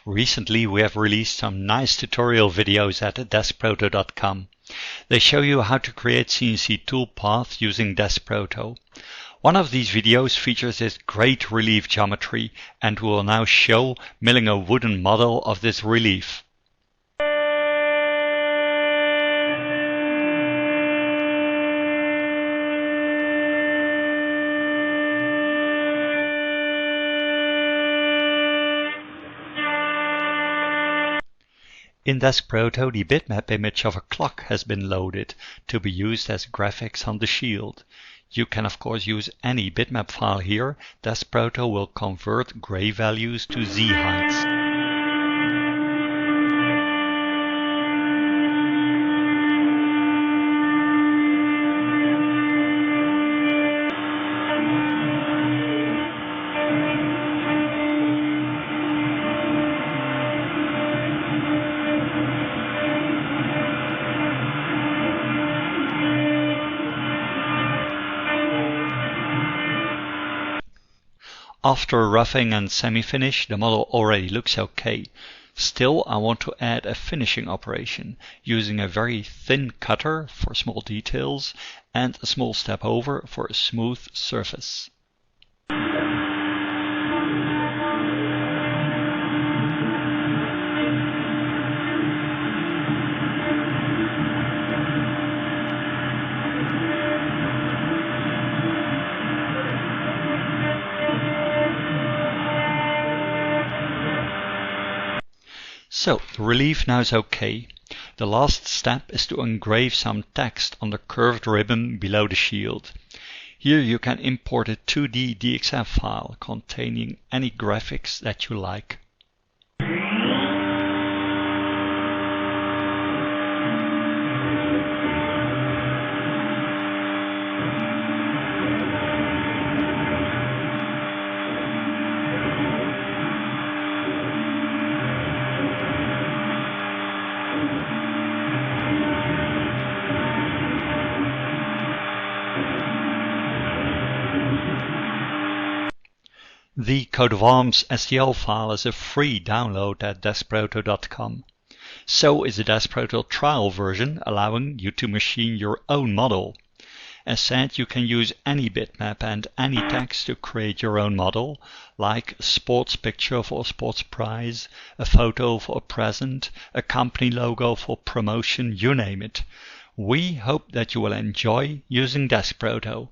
Recently we have released some nice tutorial videos at DeskProto.com. They show you how to create CNC toolpaths using DeskProto. One of these videos features this great relief geometry, and we will now show milling a wooden model of this relief. In DeskProto, the bitmap image of a clock has been loaded to be used as graphics on the shield. You can of course use any bitmap file here. DeskProto will convert gray values to Z heights. After roughing and semi-finish, the model already looks okay. Still, I want to add a finishing operation using a very thin cutter for small details and a small step over for a smooth surface. So, the relief now is okay. The last step is to engrave some text on the curved ribbon below the shield. Here you can import a 2D DXF file containing any graphics that you like. The Coatof-Arms STL file is a free download at DeskProto.com. So is the DeskProto trial version, allowing you to machine your own model. As said, you can use any bitmap and any text to create your own model, like a sports picture for a sports prize, a photo for a present, a company logo for promotion, you name it. We hope that you will enjoy using DeskProto.